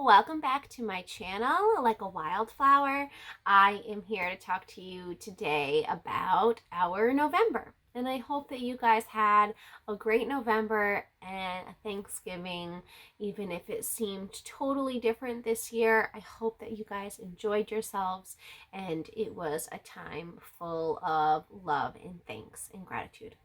Welcome back to my channel, Like a Wildflower. I am here to talk to you today about our November. And I hope that you guys had a great November and a Thanksgiving, even if it seemed totally different this year. I hope that you guys enjoyed yourselves and it was a time full of love and thanks and gratitude.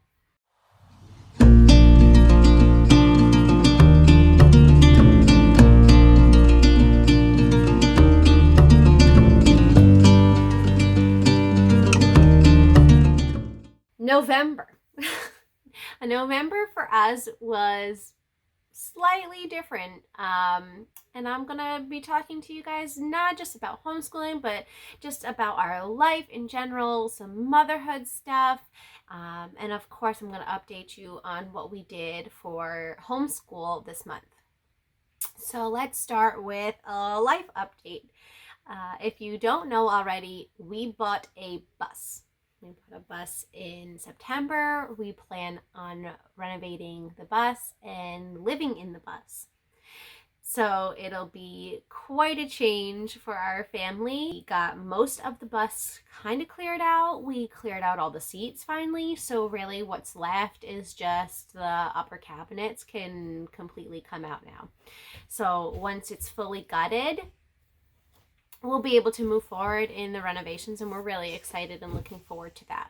November. November for us was slightly different. And I'm gonna be talking to you guys not just about homeschooling, but just about our life in general, some motherhood stuff. And of course, I'm gonna update you on what we did for homeschool this month. So let's start with a life update. If you don't know already, we bought a bus. We bought a bus in September. We plan on renovating the bus and living in the bus. So it'll be quite a change for our family. We got most of the bus kind of cleared out. We cleared out all the seats finally. So really what's left is just the upper cabinets can completely come out now. So once it's fully gutted, we'll be able to move forward in the renovations, and we're really excited and looking forward to that.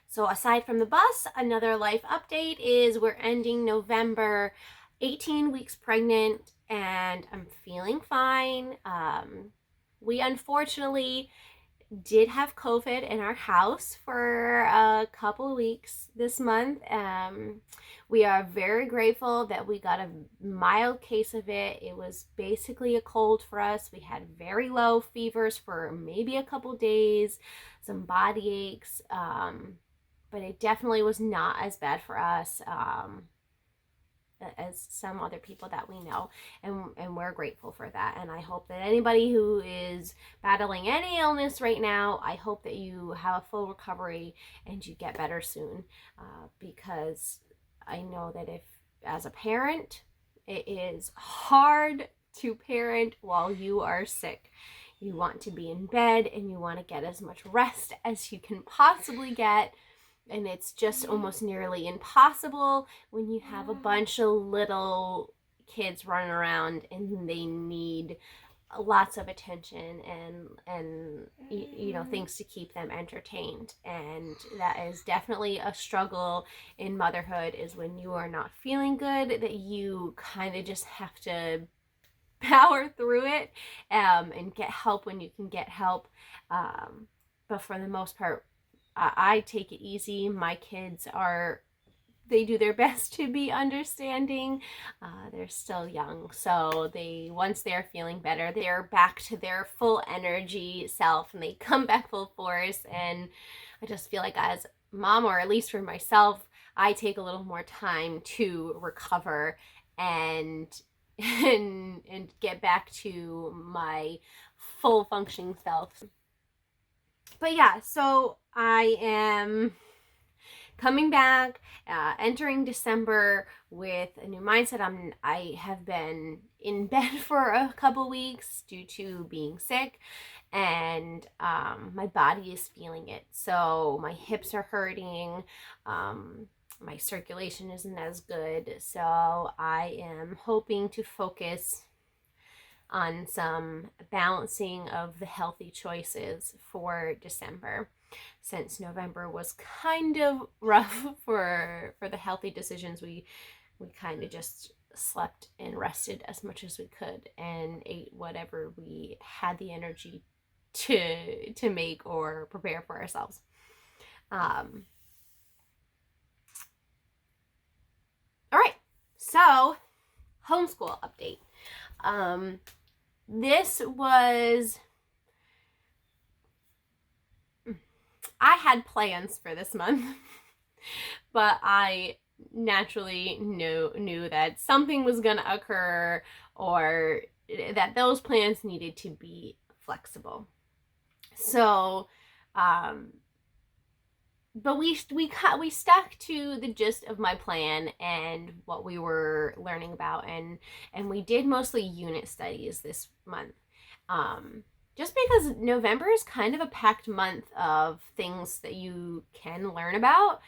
So aside from the bus, another life update is we're ending November 18 weeks pregnant, and I'm feeling fine. We unfortunately did have COVID in our house for a couple of weeks this month. We are very grateful that we got a mild case of it. It was basically a cold for us. We had very low fevers for maybe a couple days, some body aches, but it definitely was not as bad for us as some other people that we know, and we're grateful for that. And I hope that anybody who is battling any illness right now, I hope that you have a full recovery and you get better soon, because I know that if as a parent, it is hard to parent while you are sick. You want to be in bed and you want to get as much rest as you can possibly get. And it's just almost nearly impossible when you have a bunch of little kids running around and they need lots of attention and things to keep them entertained. And that is definitely a struggle in motherhood, is when you are not feeling good, that you kind of just have to power through it, and get help when you can get help. But for the most part, I take it easy. My kids they do their best to be understanding. They're still young, so once they're feeling better, they're back to their full energy self and they come back full force. And I just feel like as mom, or at least for myself, I take a little more time to recover and get back to my full functioning self. But yeah, so I am coming back, entering December with a new mindset. I have been in bed for a couple weeks due to being sick, and my body is feeling it. So my hips are hurting. My circulation isn't as good. So I am hoping to focus on some balancing of the healthy choices for December, since November was kind of rough for the healthy decisions. We kind of just slept and rested as much as we could and ate whatever we had the energy to make or prepare for ourselves. All right, so homeschool update. I had plans for this month, but I naturally knew that something was going to occur, or that those plans needed to be flexible. So but we stuck to the gist of my plan and what we were learning about, and we did mostly unit studies this month. Just because November is kind of a packed month of things that you can learn about.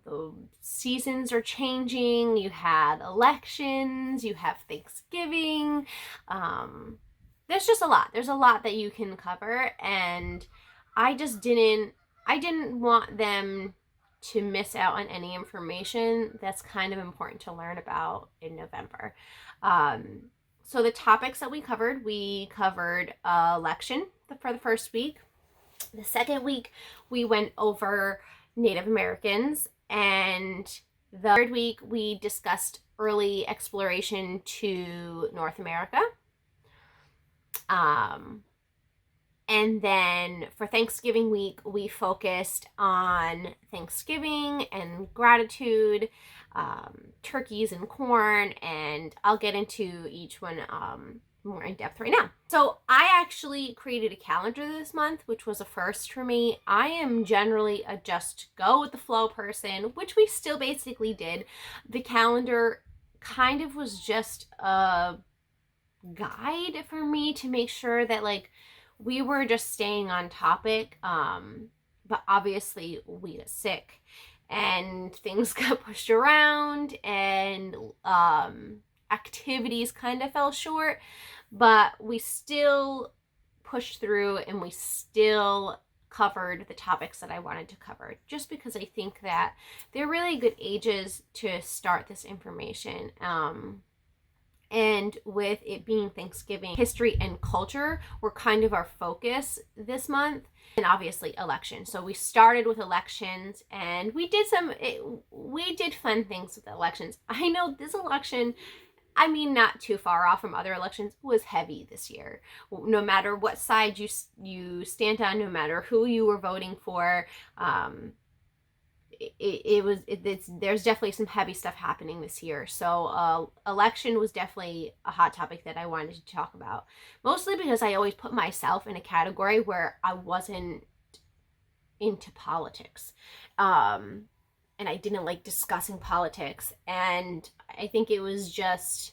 The seasons are changing. You had elections. You have Thanksgiving. There's just a lot. There's a lot that you can cover, and I just didn't want them to miss out on any information that's kind of important to learn about in November. So the topics that we covered election for the first week. The second week, we went over Native Americans, and the third week, we discussed early exploration to North America. And then for Thanksgiving week, we focused on Thanksgiving and gratitude, turkeys and corn, and I'll get into each one more in depth right now. So I actually created a calendar this month, which was a first for me. I am generally a just go with the flow person, which we still basically did. The calendar kind of was just a guide for me to make sure that like we were just staying on topic. But obviously we got sick and things got pushed around, and activities kind of fell short, but we still pushed through and we still covered the topics that I wanted to cover, just because I think that they're really good ages to start this information. And with it being Thanksgiving, history and culture were kind of our focus this month, and obviously elections. So we started with elections, and we did fun things with elections. I know this election, I mean, not too far off from other elections, was heavy this year. No matter what side you stand on, no matter who you were voting for, there's definitely some heavy stuff happening this year. So election was definitely a hot topic that I wanted to talk about, mostly because I always put myself in a category where I wasn't into politics, and I didn't like discussing politics. And I think it was just,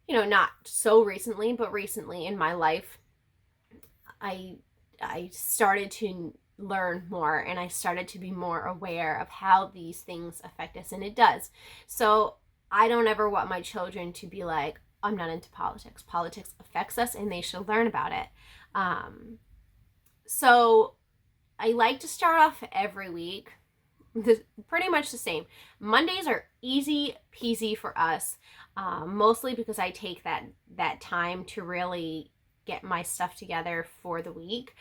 not so recently, but recently in my life, I started to learn more, and I started to be more aware of how these things affect us, and it does. So I don't ever want my children to be like, I'm not into politics. Politics affects us and they should learn about it. So I like to start off every week pretty much the same. Mondays are easy peasy for us, mostly because I take that time to really get my stuff together for the week.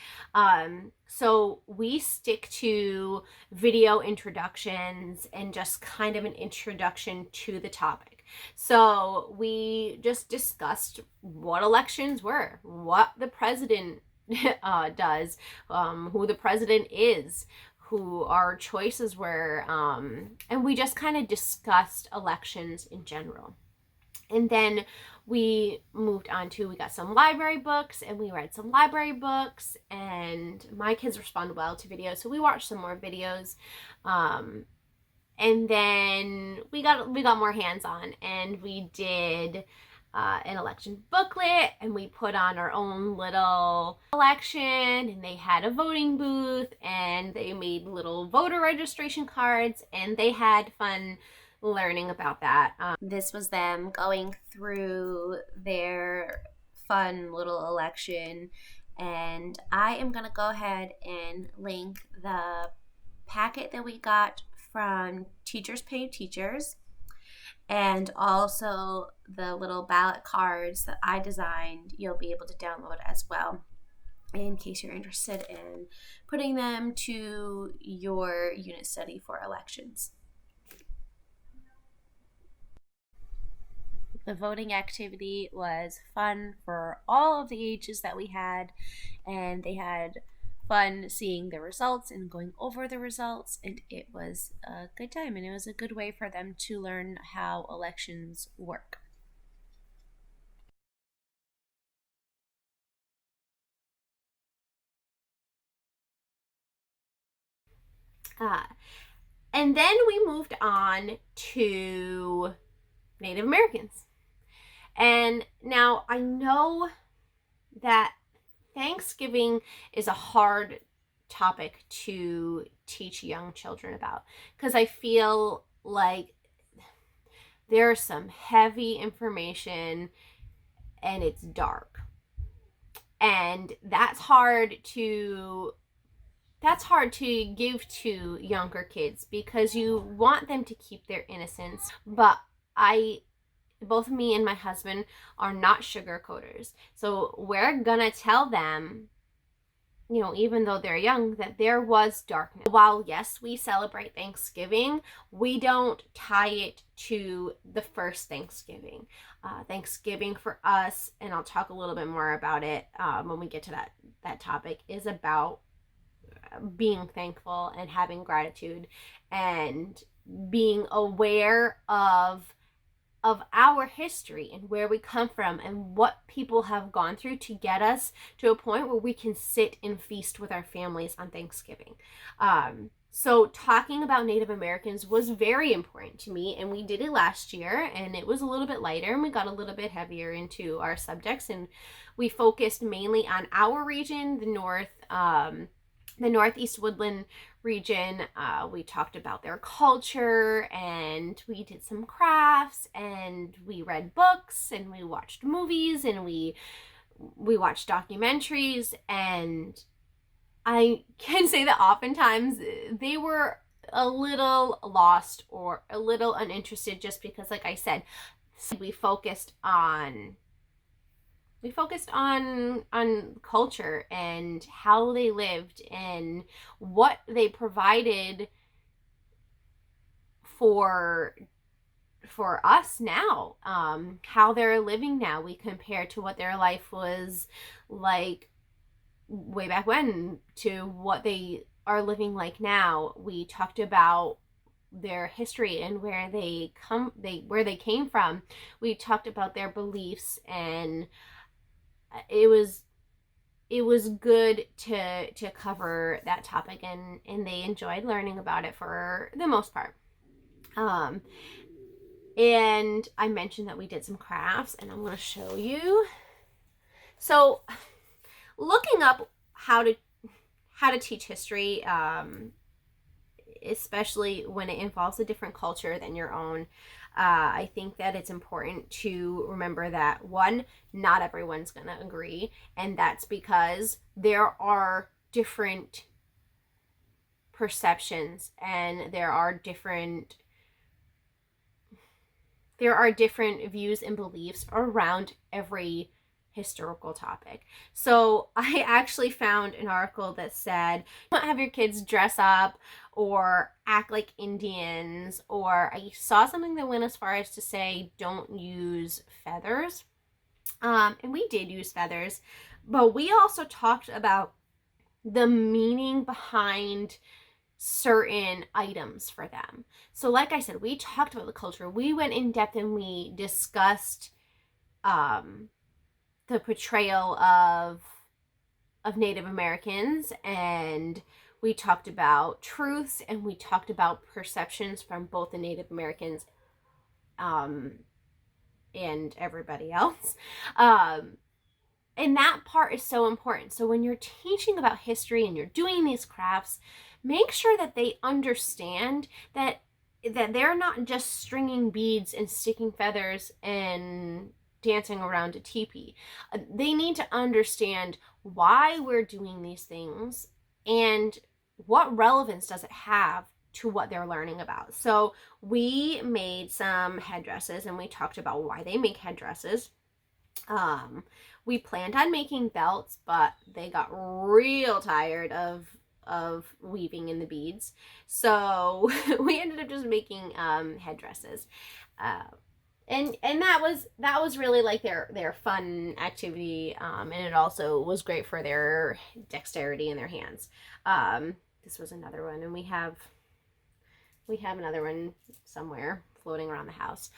So we stick to video introductions and just kind of an introduction to the topic. So we just discussed what elections were, what the president does, who the president is, who our choices were, and we just kind of discussed elections in general. And then we moved on to, we got some library books and we read some library books, and my kids respond well to videos, so we watched some more videos. And then we got more hands-on, and we did an election booklet, and we put on our own little election, and they had a voting booth, and they made little voter registration cards, and they had fun learning about that. This was them going through their fun little election, and I am going to go ahead and link the packet that we got from Teachers Pay Teachers, and also the little ballot cards that I designed. You'll be able to download as well, in case you're interested in putting them to your unit study for elections. The voting activity was fun for all of the ages that we had, and they had fun seeing the results and going over the results, and it was a good time, and it was a good way for them to learn how elections work. Uh, and then we moved on to Native Americans. And now I know that Thanksgiving is a hard topic to teach young children about, because I feel like there's some heavy information and it's dark. And that's hard to give to younger kids because you want them to keep their innocence. But both me and my husband are not sugarcoaters. So we're gonna tell them, even though they're young, that there was darkness. While, yes, we celebrate Thanksgiving, we don't tie it to the first Thanksgiving. Thanksgiving for us, and I'll talk a little bit more about it when we get to that topic, is about being thankful and having gratitude and being aware of our history and where we come from and what people have gone through to get us to a point where we can sit and feast with our families on Thanksgiving. So talking about Native Americans was very important to me, and we did it last year, and it was a little bit lighter, and we got a little bit heavier into our subjects, and we focused mainly on our region, the Northeast Woodland region. We talked about their culture, and we did some crafts, and we read books, and we watched movies, and we watched documentaries. And I can say that oftentimes they were a little lost or a little uninterested, just because, like I said, we focused on culture and how they lived and what they provided for us now, how they're living now. We compare to what their life was like way back when to what they are living like now. We talked about their history and where they came from. We talked about their beliefs, and it was good to cover that topic, and they enjoyed learning about it for the most part. And I mentioned that we did some crafts, and I'm going to show you. So looking up how to teach history, especially when it involves a different culture than your own, I think that it's important to remember that, one, not everyone's going to agree, and that's because there are different perceptions, and there are different views and beliefs around every historical topic. So I actually found an article that said, don't have your kids dress up or act like Indians, or I saw something that went as far as to say don't use feathers. And we did use feathers, but we also talked about the meaning behind certain items for them. So like I said, we talked about the culture. We went in depth and we discussed the portrayal of Native Americans, and we talked about truths, and we talked about perceptions from both the Native Americans and everybody else. And that part is so important. So when you're teaching about history and you're doing these crafts, make sure that they understand that they're not just stringing beads and sticking feathers and dancing around a teepee. They need to understand why we're doing these things and what relevance does it have to what they're learning about. So we made some headdresses, and we talked about why they make headdresses. We planned on making belts, but they got real tired of weaving in the beads, so we ended up just making headdresses. And that was really like their fun activity, and it also was great for their dexterity in their hands. This was another one, and we have another one somewhere floating around the house.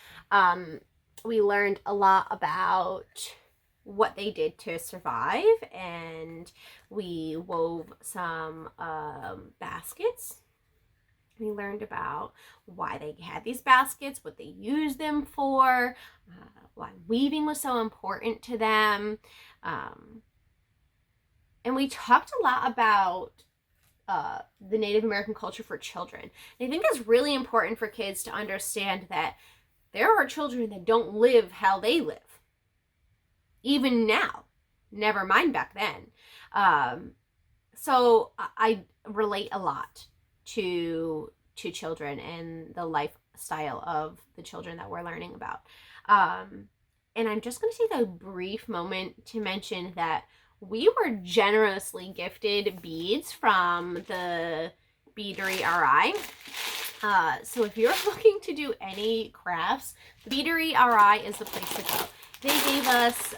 We learned a lot about what they did to survive, and we wove some baskets We learned about why they had these baskets, what they used them for, why weaving was so important to them. And we talked a lot about the Native American culture for children. And I think it's really important for kids to understand that there are children that don't live how they live, even now, never mind back then. So I relate a lot to children and the lifestyle of the children that we're learning about. And I'm just going to take a brief moment to mention that we were generously gifted beads from the Beadery RI. So if you're looking to do any crafts, the Beadery RI is the place to go. They gave us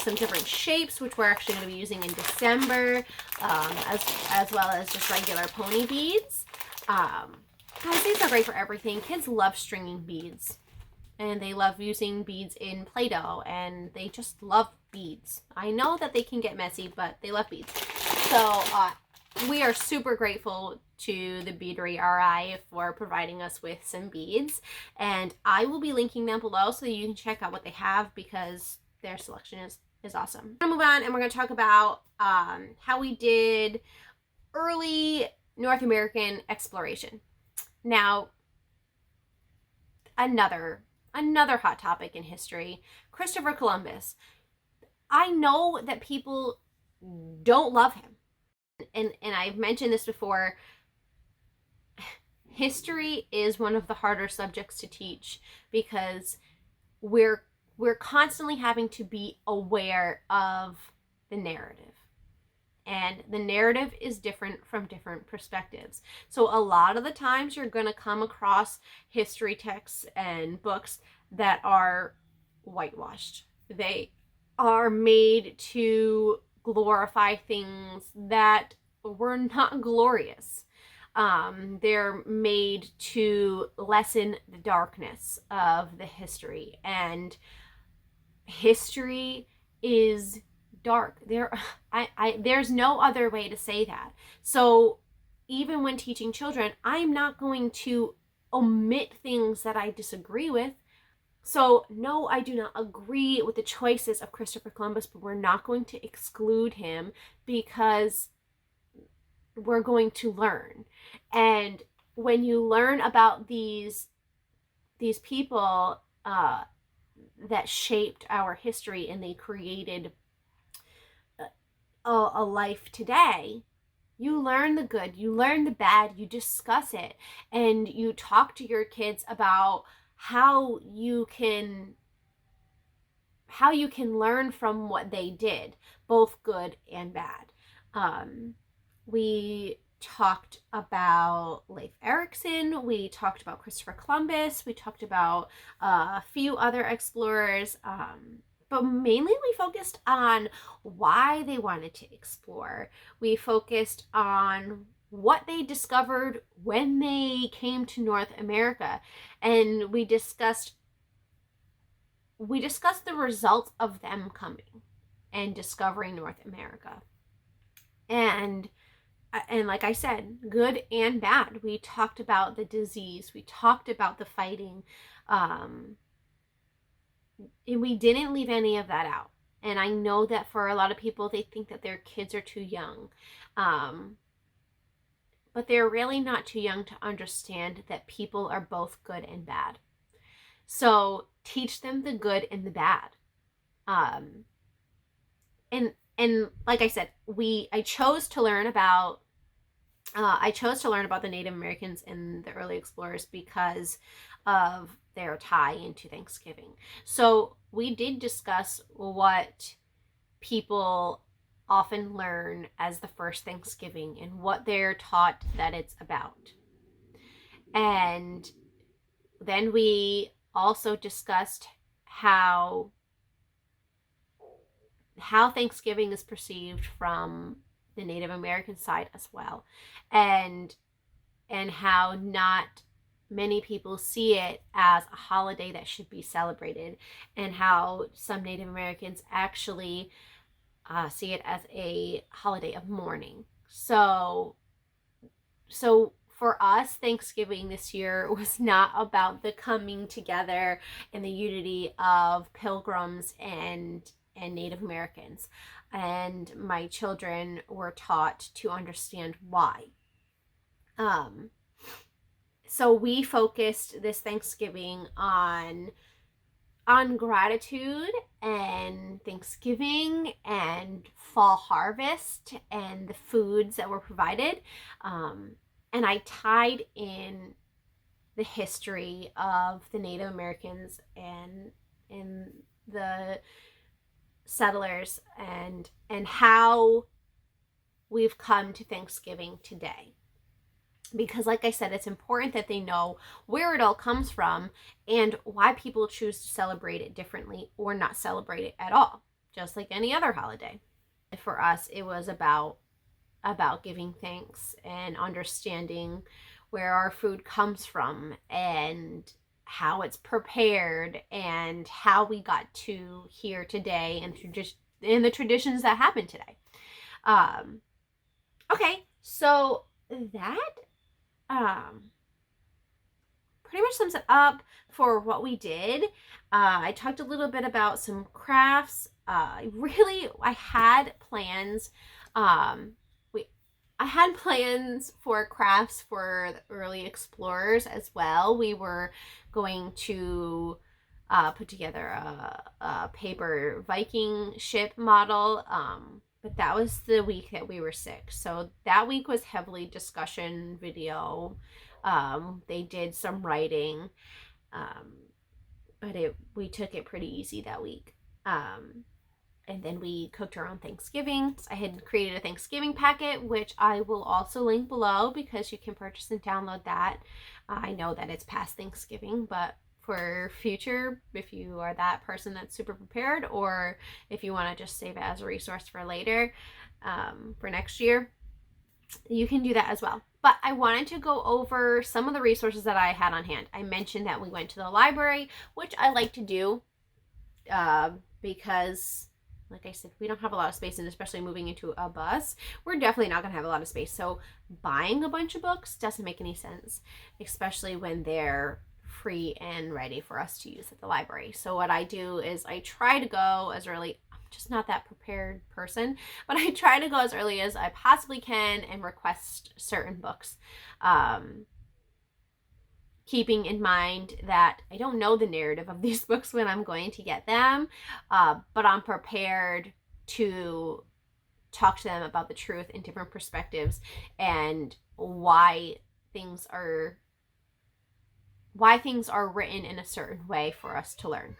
some different shapes, which we're actually going to be using in December, as well as just regular pony beads. Guys, these are great for everything. Kids love stringing beads, and they love using beads in Play-Doh, and they just love beads. I know that they can get messy, but they love beads. So we are super grateful to the Beadery RI for providing us with some beads, and I will be linking them below so that you can check out what they have, because their selection is awesome. We're gonna move on, and we're gonna talk about how we did early North American exploration. Now, another hot topic in history, Christopher Columbus. I know that people don't love him, and I've mentioned this before. History is one of the harder subjects to teach because we're constantly having to be aware of the narrative. And the narrative is different from different perspectives. So a lot of the times you're going to come across history texts and books that are whitewashed. They are made to glorify things that were not glorious. They're made to lessen the darkness of the history, and history is dark. There's no other way to say that. So even when teaching children, I'm not going to omit things that I disagree with. So no, I do not agree with the choices of Christopher Columbus, but we're not going to exclude him because we're going to learn. And when you learn about these people that shaped our history, and they created a life today, you learn the good, you learn the bad, you discuss it, and you talk to your kids about how you can learn from what they did, both good and bad. We talked about Leif Erikson, we talked about Christopher Columbus, we talked about a few other explorers, but mainly we focused on why they wanted to explore. We focused on what they discovered when they came to North America, and we discussed the results of them coming and discovering North America. And like I said, good and bad. We talked about the disease. We talked about the fighting. And we didn't leave any of that out. And I know that for a lot of people, they think that their kids are too young. But they're really not too young to understand that people are both good and bad. So teach them the good and the bad. And like I said, I chose to learn about the Native Americans and the early explorers because of their tie into Thanksgiving. So we did discuss what people often learn as the first Thanksgiving and what they're taught that it's about. And then we also discussed how Thanksgiving is perceived from the Native American side as well, and how not many people see it as a holiday that should be celebrated, and how some Native Americans actually see it as a holiday of mourning. So for us, Thanksgiving this year was not about the coming together and the unity of Pilgrims and Native Americans. And my children were taught to understand why. So we focused this Thanksgiving on gratitude and Thanksgiving and fall harvest and the foods that were provided. And I tied in the history of the Native Americans and the settlers and how we've come to Thanksgiving today. Because like I said, it's important that they know where it all comes from and why people choose to celebrate it differently or not celebrate it at all, just like any other holiday. For us, it was about giving thanks and understanding where our food comes from and how it's prepared and how we got to here today and the traditions that happen today. Okay, so that pretty much sums it up for what we did. I talked a little bit about some crafts. I had plans. I had plans for crafts for the early explorers as well. We were going to put together a paper Viking ship model. But that was the week that we were sick. So that week was heavily discussion video. They did some writing. But we took it pretty easy that week. And then we cooked our own Thanksgiving. I had created a Thanksgiving packet, which I will also link below because you can purchase and download that. I know that it's past Thanksgiving, but for future, if you are that person that's super prepared, or if you want to just save it as a resource for later, for next year, you can do that as well. But I wanted to go over some of the resources that I had on hand. I mentioned that we went to the library, which I like to do because, like I said, we don't have a lot of space, and especially moving into a bus, we're definitely not going to have a lot of space. So buying a bunch of books doesn't make any sense, especially when they're free and ready for us to use at the library. So what I do is I try to go as early. I'm just not that prepared person, but I try to go as early as I possibly can and request certain books. Keeping in mind that I don't know the narrative of these books when I'm going to get them, but I'm prepared to talk to them about the truth in different perspectives and why things are written in a certain way for us to learn.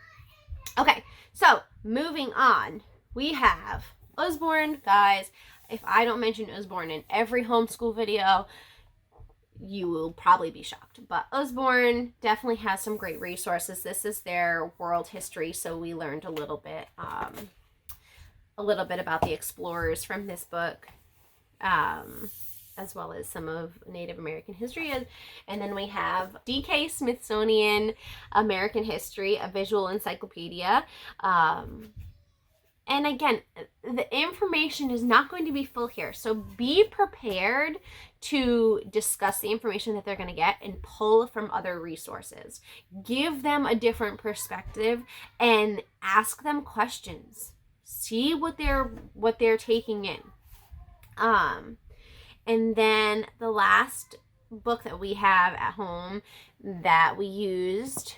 Okay, so moving on, we have Usborne. Guys, if I don't mention Usborne in every homeschool video, you will probably be shocked. But Usborne definitely has some great resources. This is their world history, so we learned a little bit about the explorers from this book, as well as some of Native American history. And then we have DK Smithsonian American History, a visual encyclopedia. And again, the information is not going to be full here. So be prepared to discuss the information that they're going to get and pull from other resources. Give them a different perspective and ask them questions. See what they're taking in. And then the last book that we have at home that we used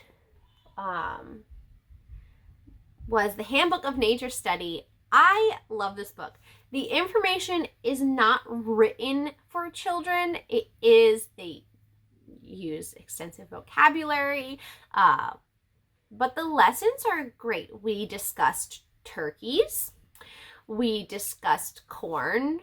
was the Handbook of Nature Study. I love this book. The information is not written for children. They use extensive vocabulary, but the lessons are great. We discussed turkeys. We discussed corn.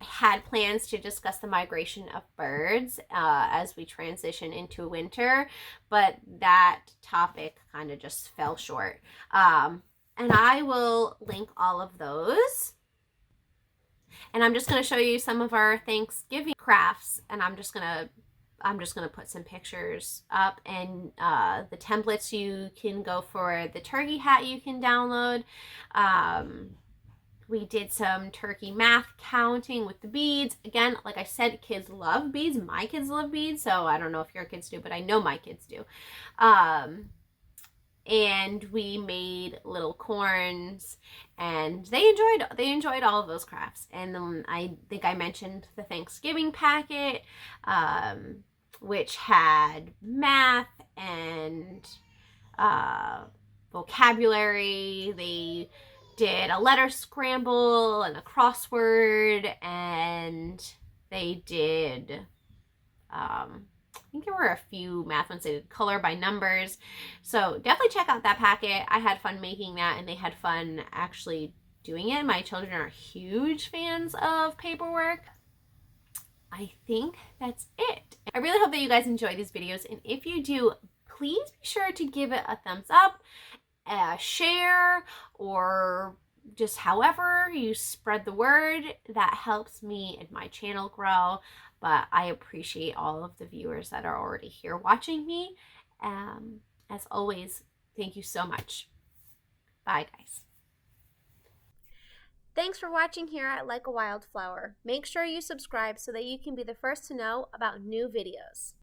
Had plans to discuss the migration of birds as we transition into winter, but that topic kind of just fell short. And I will link all of those. And I'm just going to show you some of our Thanksgiving crafts, and I'm just going to put some pictures up, and the templates you can go for the turkey hat you can download. We did some turkey math counting with the beads. Again, like I said, kids love beads. My kids love beads, so I don't know if your kids do, but I know my kids do. And we made little corns, and they enjoyed all of those crafts. And then I think I mentioned the Thanksgiving packet, which had math and vocabulary. They did a letter scramble and a crossword, and they did I think there were a few math ones. They did color by numbers. So definitely check out that packet. I had fun making that, and they had fun actually doing it. My children are huge fans of paperwork. I think that's it. I really hope that you guys enjoy these videos, and if you do, please be sure to give it a thumbs up, share, or just however you spread the word. That helps me and my channel grow. But I appreciate all of the viewers that are already here watching me. As always, thank you so much. Bye, guys. Thanks for watching here at Like a Wildflower. Make sure you subscribe so that you can be the first to know about new videos.